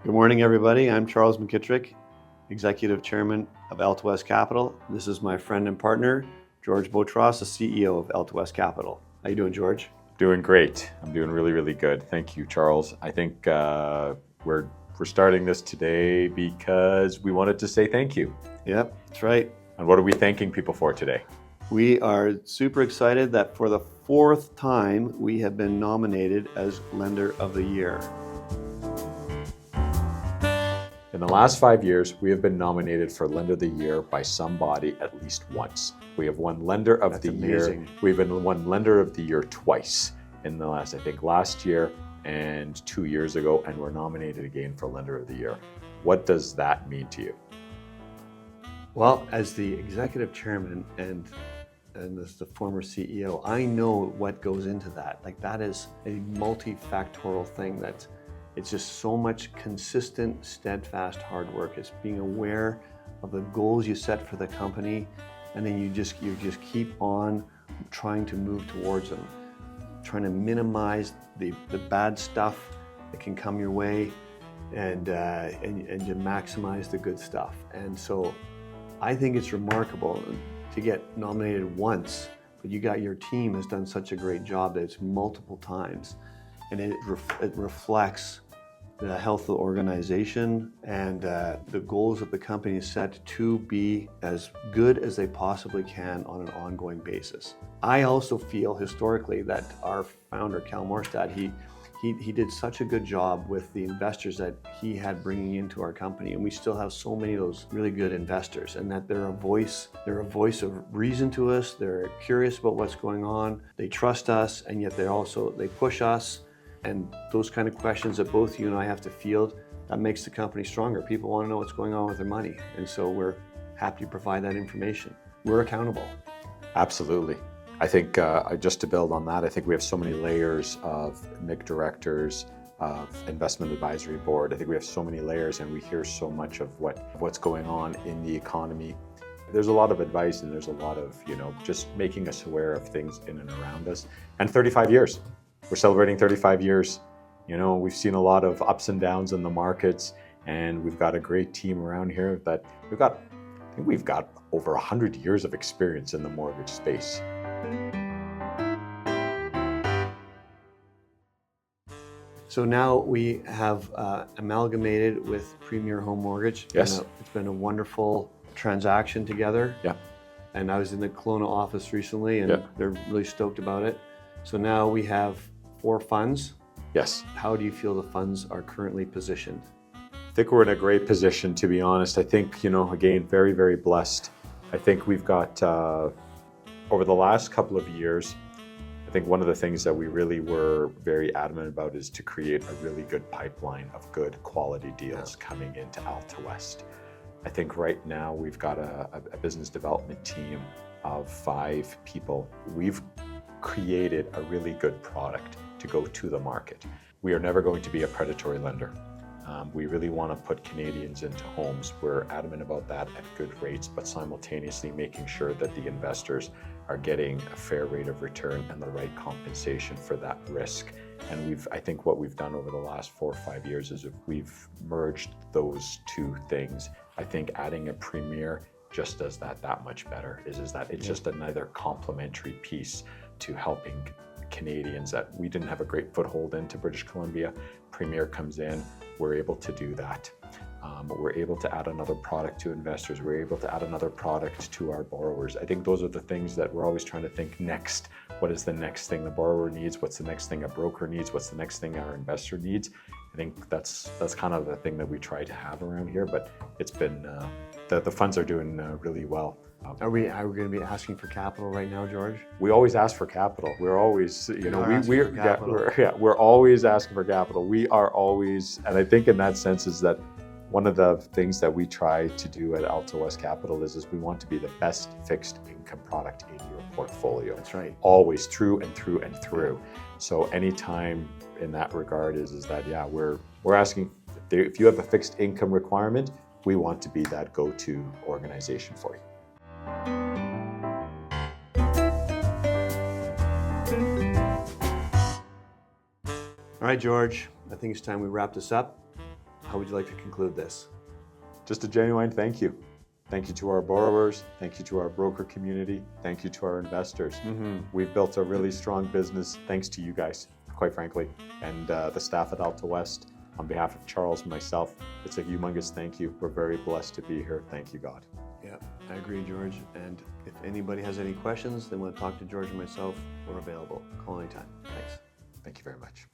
Good morning, everybody. I'm Charles McKittrick, Executive Chairman of Alta West Capital. This is my friend and partner, George Botros, the CEO of Alta West Capital. How you doing, George? Doing great. I'm doing really, really good. Thank you, Charles. I think we're starting this today because we wanted to say thank you. Yep, that's right. And what are we thanking people for today? We are super excited that for the fourth time, we have been nominated as Lender of the Year. In the last 5 years, we have been nominated for Lender of the Year by somebody at least once. We have won Lender of the Year. We've been won Lender of the Year twice in the last, last year and 2 years ago, and we're nominated again for Lender of the Year. What does that mean to you? Well, as the Executive Chairman and as the former CEO, I know what goes into that. Like, that is a multifactorial thing it's just so much consistent, steadfast hard work. It's being aware of the goals you set for the company, and then you just keep on trying to move towards them, trying to minimize the bad stuff that can come your way, and to maximize the good stuff. And so I think it's remarkable to get nominated once, but your team has done such a great job that it's multiple times, and it reflects the health of the organization and the goals that the company is set to be as good as they possibly can on an ongoing basis. I also feel historically that our founder, Cal Morstad, he did such a good job with the investors that he had bringing into our company, and we still have so many of those really good investors, and that they're a voice of reason to us. They're curious about what's going on. They trust us, and yet they push us. And those kind of questions that both you and I have to field, that makes the company stronger. People want to know what's going on with their money, and so we're happy to provide that information. We're accountable. Absolutely. I think just to build on that, I think we have so many layers of MIC directors, of investment advisory board. I think we have so many layers, and we hear so much of what's going on in the economy. There's a lot of advice, and there's a lot of, just making us aware of things in and around us. And 35 years. We're celebrating 35 years. We've seen a lot of ups and downs in the markets, and we've got a great team around here that I think we've got over 100 years of experience in the mortgage space. So now we have amalgamated with Premier Home Mortgage. Yes. It's been a wonderful transaction together. Yeah. And I was in the Kelowna office recently, and yeah. They're really stoked about it. So now we have 4 funds. Yes. How do you feel the funds are currently positioned? I think we're in a great position, to be honest. I think, again, very, very blessed. I think we've got, over the last couple of years, I think one of the things that we really were very adamant about is to create a really good pipeline of good quality deals coming into Alta West. I think right now we've got a business development team of 5 people. We've created a really good product to go to the market. We are never going to be a predatory lender. We really want to put Canadians into homes. We're adamant about that at good rates, but simultaneously making sure that the investors are getting a fair rate of return and the right compensation for that risk. And I think what we've done over the last 4 or 5 years is we've merged those 2 things. I think adding a Premier just does that much better, is that it's just another complementary piece to helping Canadians that we didn't have a great foothold into British Columbia. Premier comes in, we're able to do that. We're able to add another product to investors. We're able to add another product to our borrowers. I think those are the things that we're always trying to think next. What is the next thing the borrower needs? What's the next thing a broker needs? What's the next thing our investor needs? I think that's kind of the thing that we try to have around here, but it's been, the funds are doing really well. Are we going to be asking for capital right now, George? We always ask for capital. We're always, we're always asking for capital. We are always, and I think in that sense is that one of the things that we try to do at Alta West Capital is we want to be the best fixed income product in your portfolio. That's right. Always through and through and through. So anytime in that regard is that, we're asking, if you have a fixed income requirement, we want to be that go-to organization for you. All right, George, I think it's time we wrap this up. how would you like to conclude this? Just a genuine thank you. Thank you to our borrowers. Thank you to our broker community. Thank you to our investors. We've built a really strong business thanks to you guys, quite frankly, and the staff at Alta West. On behalf of Charles and myself, it's a humongous thank you. We're very blessed to be here. Thank you, God. Yeah, I agree, George. And if anybody has any questions, they want to talk to George and myself, we're available. Call anytime. Thanks. Thank you very much.